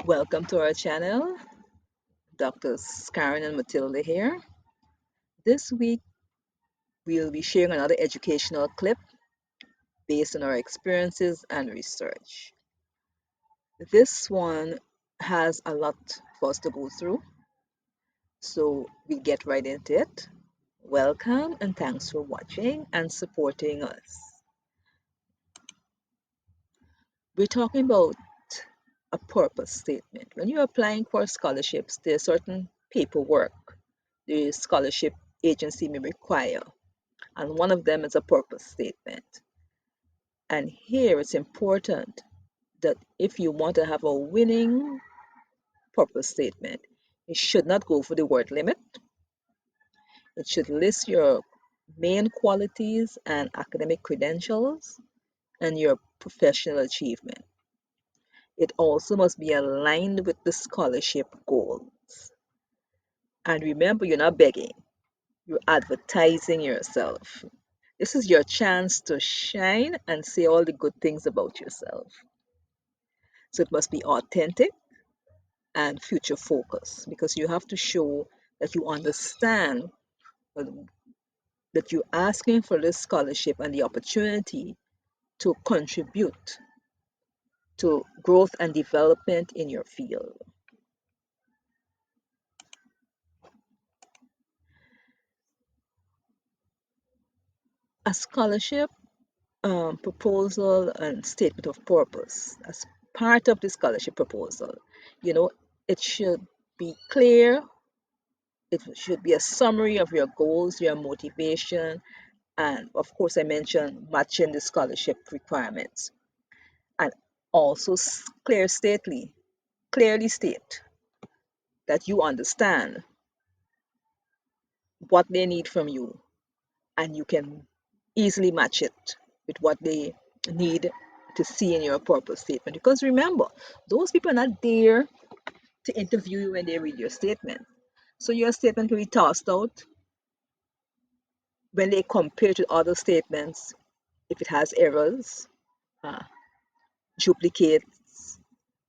Welcome to our channel. Doctors Karen and Matilda here. This week, we'll be sharing another educational clip based on our experiences and research. This one has a lot for us to go through, so we get right into it. Welcome and thanks for watching and supporting us. We're talking about a purpose statement. When you're applying for scholarships, there's certain paperwork the scholarship agency may require, and one of them is a purpose statement. And here it's important that if you want to have a winning purpose statement, it should not go for the word limit. It should list your main qualities and academic credentials and your professional achievement. It also must be aligned with the scholarship goals. And remember, you're not begging, you're advertising yourself. This is your chance to shine and say all the good things about yourself. So it must be authentic and future focused because you have to show that you understand that you're asking for this scholarship and the opportunity to contribute to growth and development in your field. A scholarship proposal and statement of purpose as part of the scholarship proposal, you know, it should be clear. It should be a summary of your goals, your motivation, and of course, I mentioned matching the scholarship requirements. And also clearly state that you understand what they need from you and you can easily match it with what they need to see in your purpose statement. Because remember, those people are not there to interview you when they read your statement. So your statement can be tossed out when they compare to other statements if it has errors, uh, duplicates,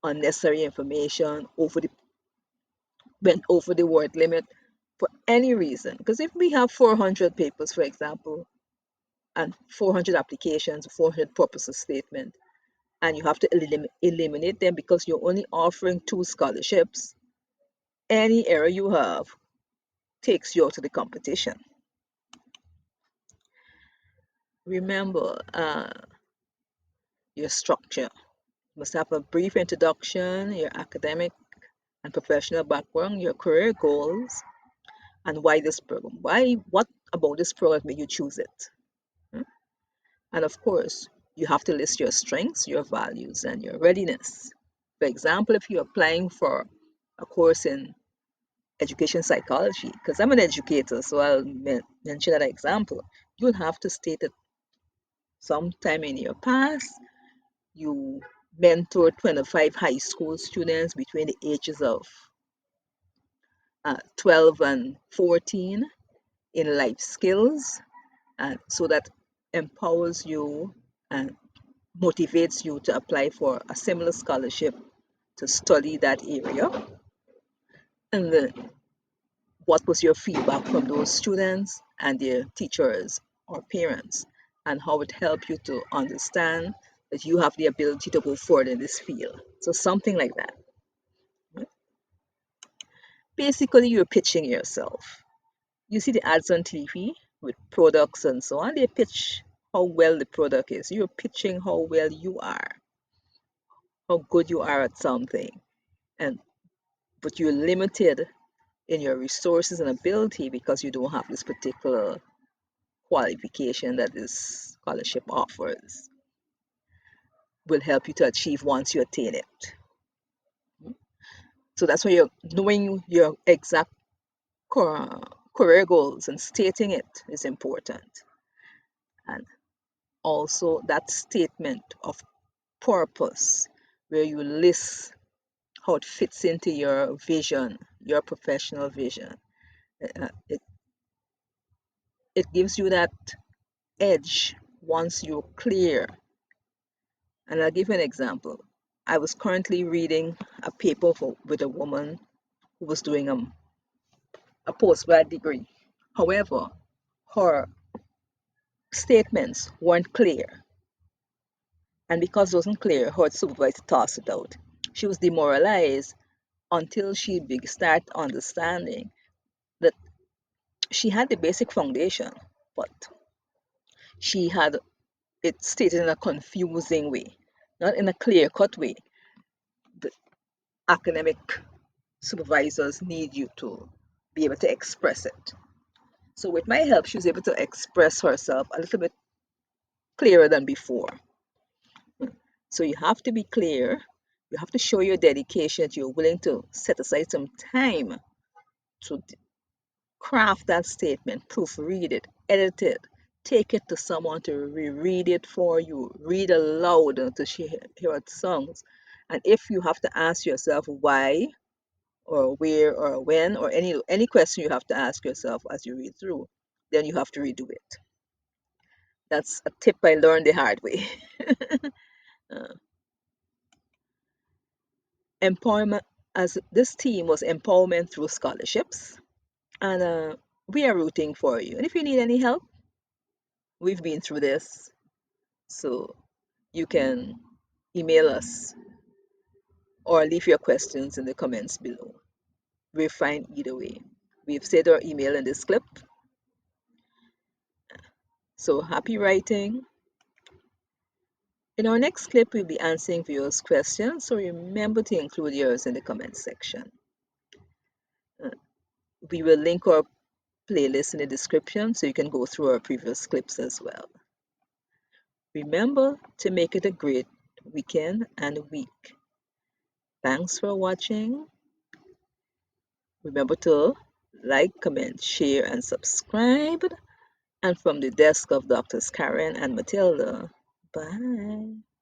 unnecessary information, went over the word limit for any reason. Because if we have 400 papers, for example, and 400 applications, 400 purposes statement, and you have to eliminate them because you're only offering 2 scholarships, any error you have takes you out of the competition. Remember, your structure must have a brief introduction, your academic and professional background, your career goals, and why this program. What about this program made you choose it? Hmm? And of course, you have to list your strengths, your values, and your readiness. For example, if you're applying for a course in education psychology, because I'm an educator, so I'll mention that example, you'll have to state that sometime in your past you mentored 25 high school students between the ages of 12 and 14 in life skills, and so that empowers you and motivates you to apply for a similar scholarship to study that area. And then what was your feedback from those students and their teachers or parents, and how it helped you to understand that you have the ability to go forward in this field. So something like that. Basically, you're pitching yourself. You see the ads on TV with products and so on, they pitch how well the product is. You're pitching how well you are, how good you are at something. And but you're limited in your resources and ability because you don't have this particular qualification that this scholarship offers. Will help you to achieve once you attain it. So that's why you're knowing your exact career goals and stating it is important. And also that statement of purpose where you list how it fits into your vision, your professional vision. It gives you that edge once you're clear. And I'll give you an example. I was currently reading a paper with a woman who was doing a postgrad degree. However, her statements weren't clear, and because it wasn't clear, her supervisor tossed it out. She was demoralized until she started understanding that she had the basic foundation, but she had it stated in a confusing way, not in a clear cut way. The academic supervisors need you to be able to express it. So, with my help, she was able to express herself a little bit clearer than before. So, you have to be clear. You have to show your dedication that you're willing to set aside some time to craft that statement, proofread it, edit it, take it to someone to reread it for you, read aloud to hear it songs. And if you have to ask yourself why or where or when or any question you have to ask yourself as you read through, then you have to redo it. That's a tip I learned the hard way. uh, Empowerment, as this team was empowerment through scholarships, and we are rooting for you. And if you need any help, we've been through this, so you can email us or leave your questions in the comments below. We're fine either way. We've said our email in this clip. So happy writing. In our next clip, we'll be answering viewers' questions, so remember to include yours in the comments section. Uh, we will link our playlist in the description so you can go through our previous clips as well. Remember to make it a great weekend and week. Thanks for watching. Remember to like, comment, share, and subscribe. And from the desk of Doctors Karen and Matilda, bye.